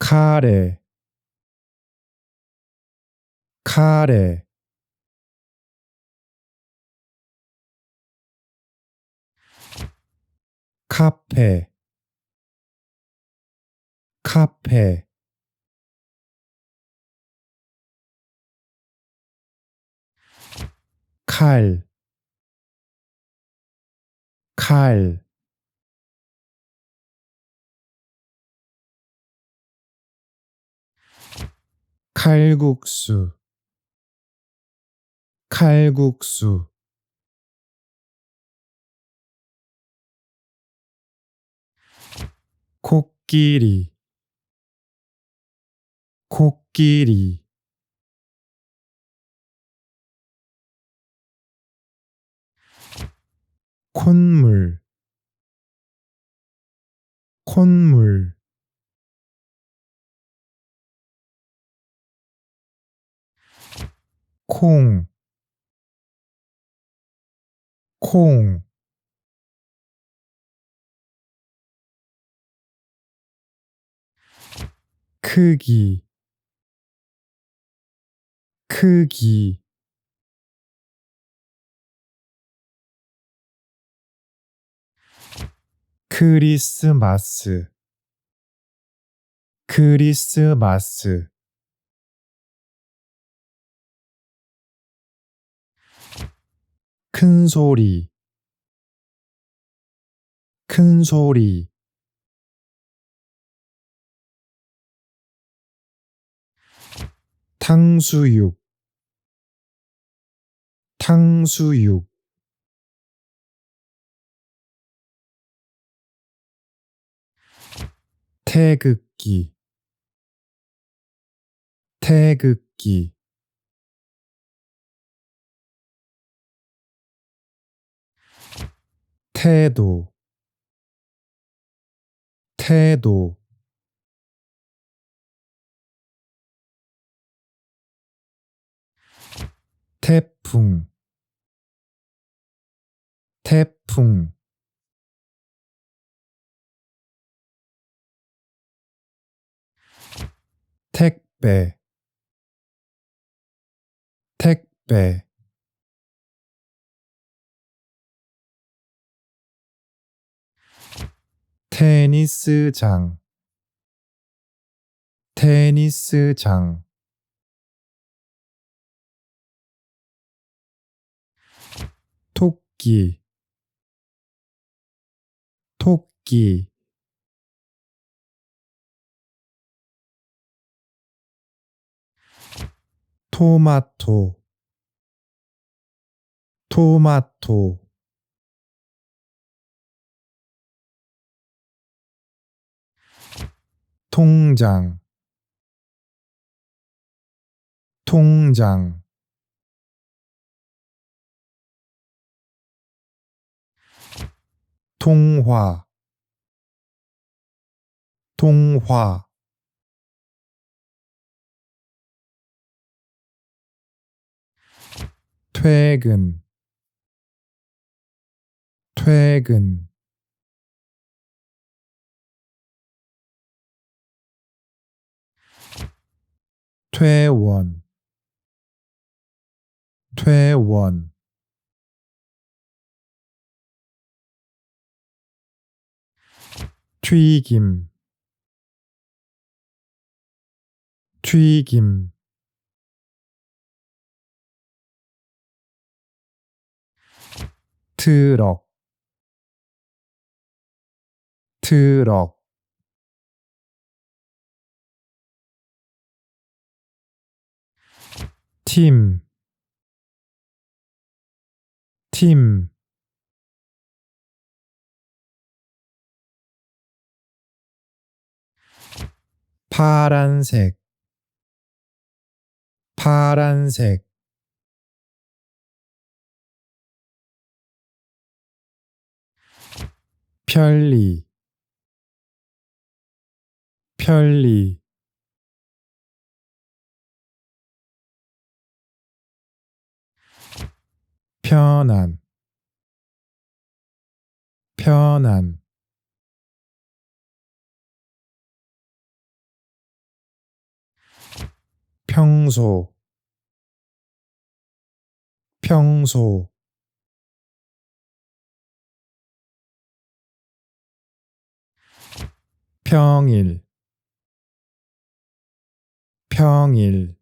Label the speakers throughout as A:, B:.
A: 카레, 카레, 카페, 카페, 칼, 칼, 칼국수, 칼국수, 코끼리, 코끼리, 콧물, 콧물, 콩, 콩, 크기, 크기, 크리스마스, 크리스마스, 큰 소리, 큰 소리, 탕수육, 탕수육, 태극기, 태극기, 태도, 태도, 태풍, 태풍, 택배, 택배, 테니스장, 테니스장, 토끼, 토끼, 토마토, 토마토, 통장, 통장, 통화, 통화, 퇴근, 퇴근, 퇴원, 퇴원, 튀김, 튀김, 트럭, 트럭, 팀, 팀, 파란색, 파란색, 편리, 편리, 편안, 편안, 평소, 평소, 평일, 평일,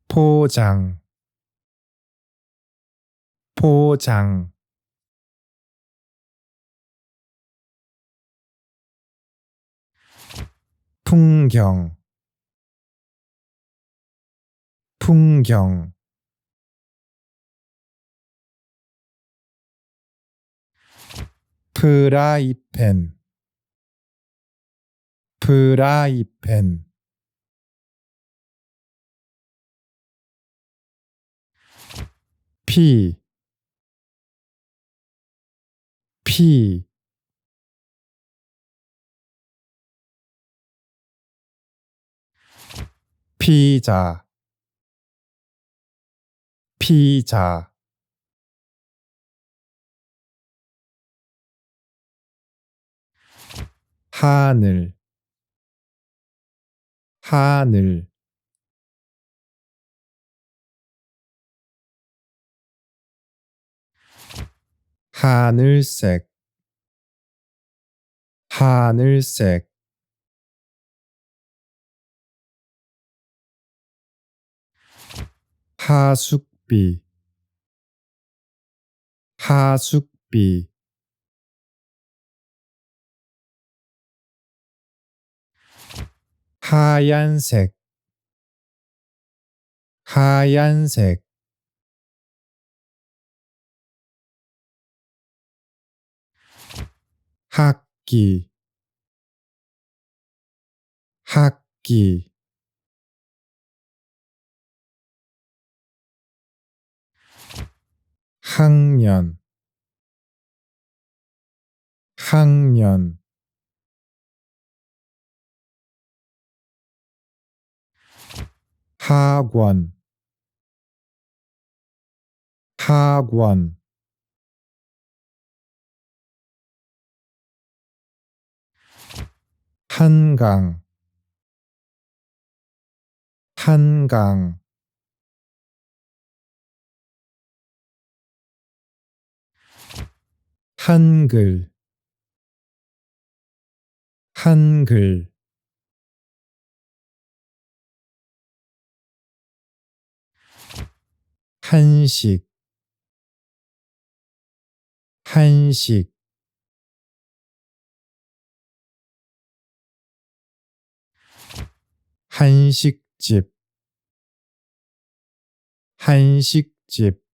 A: 포장, 포장, 풍경, 풍경, 프라이팬, 프라이팬, 피, 피, 피자, 피자, 하늘, 하늘, 하늘색, 하늘색, 하숙비, 하숙비, 하얀색, 하얀색, 학기, 학기, 학년, 학년, 학원, 학원, 한강, 한강, 한글, 한글, 한식, 한식, 한식집, 한식집,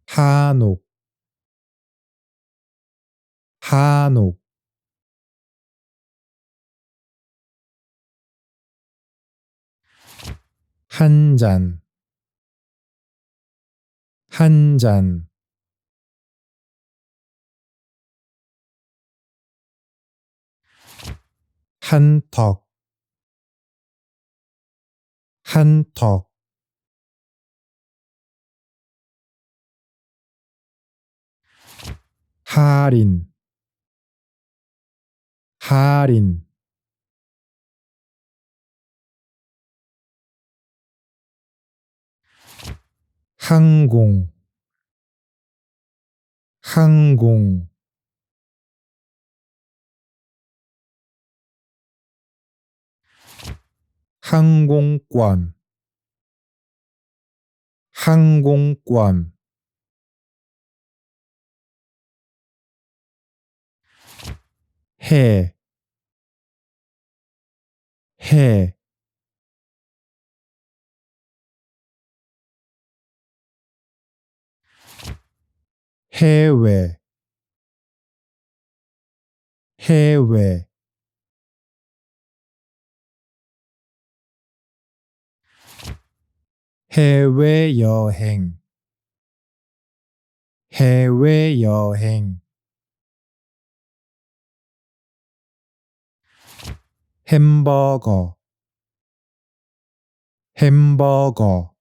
A: 한옥, 한옥, 한 잔, 한 잔, 한턱, 한턱, 할인, 할인, 항공, 항공, 항공권, 항공권, 해, 해, 해외, 해외, 해외여행, 해외여행, 햄버거, 햄버거,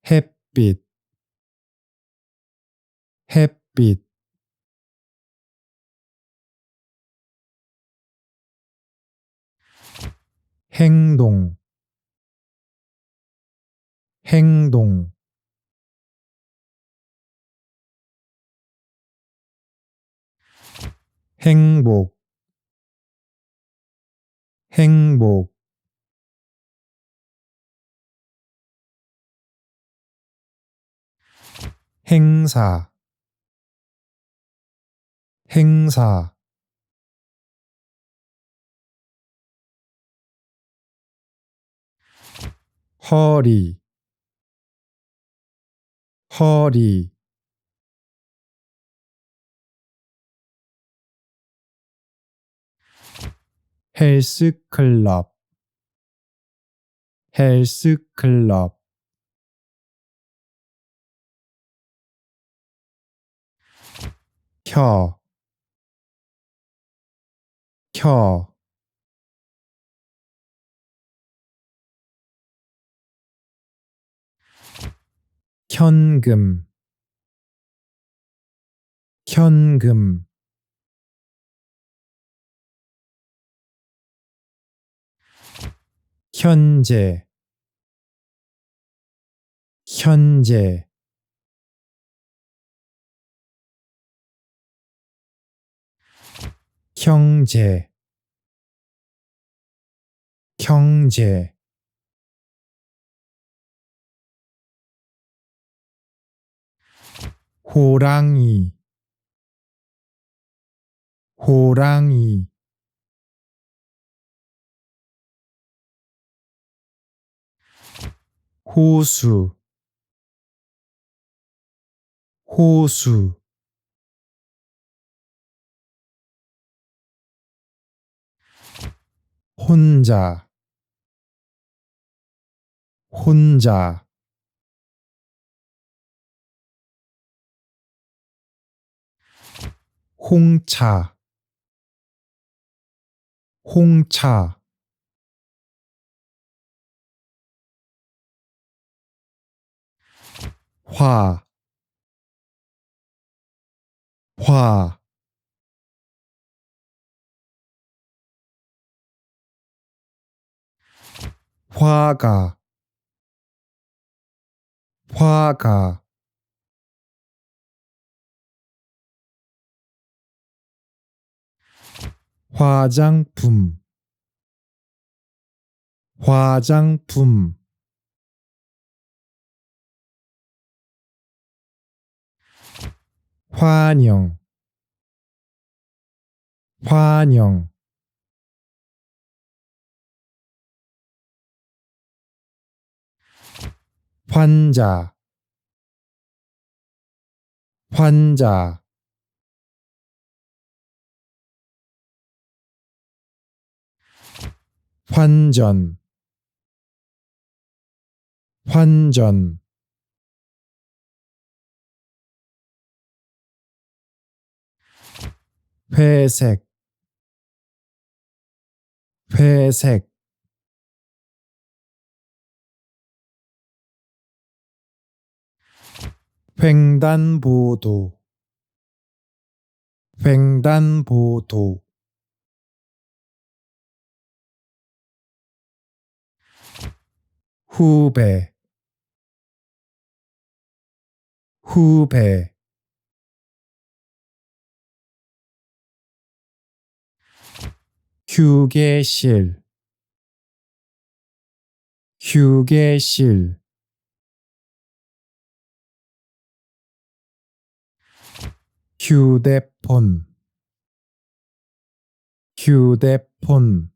A: 햇빛 햇빛 행동 행동 행복 행복 행사 행사 허리 허리 헬스클럽 헬스클럽 켜 켜 현금 현금 현재 현재 형제 형제 호랑이 호랑이 호수 호수 혼자 혼자 홍차 홍차 화 화 화가 화가 화장품 화장품 환영 환영 환자 환자 환전 환전 회색 회색 횡단보도 횡단보도 후배 후배 휴게실 휴게실 휴대폰 휴대폰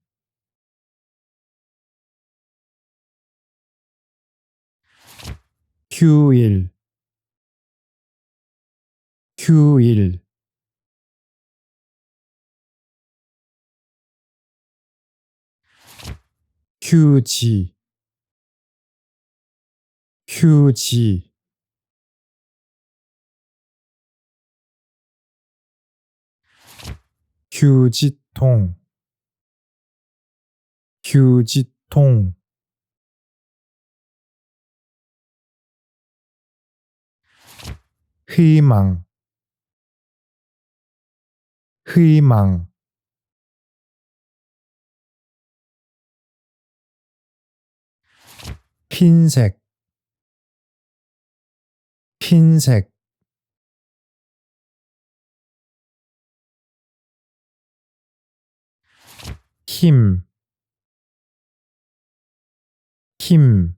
A: 휴일 휴일 휴지 휴지 휴지통 휴지통 희망, 희망, 흰색, 흰색, 힘, 힘,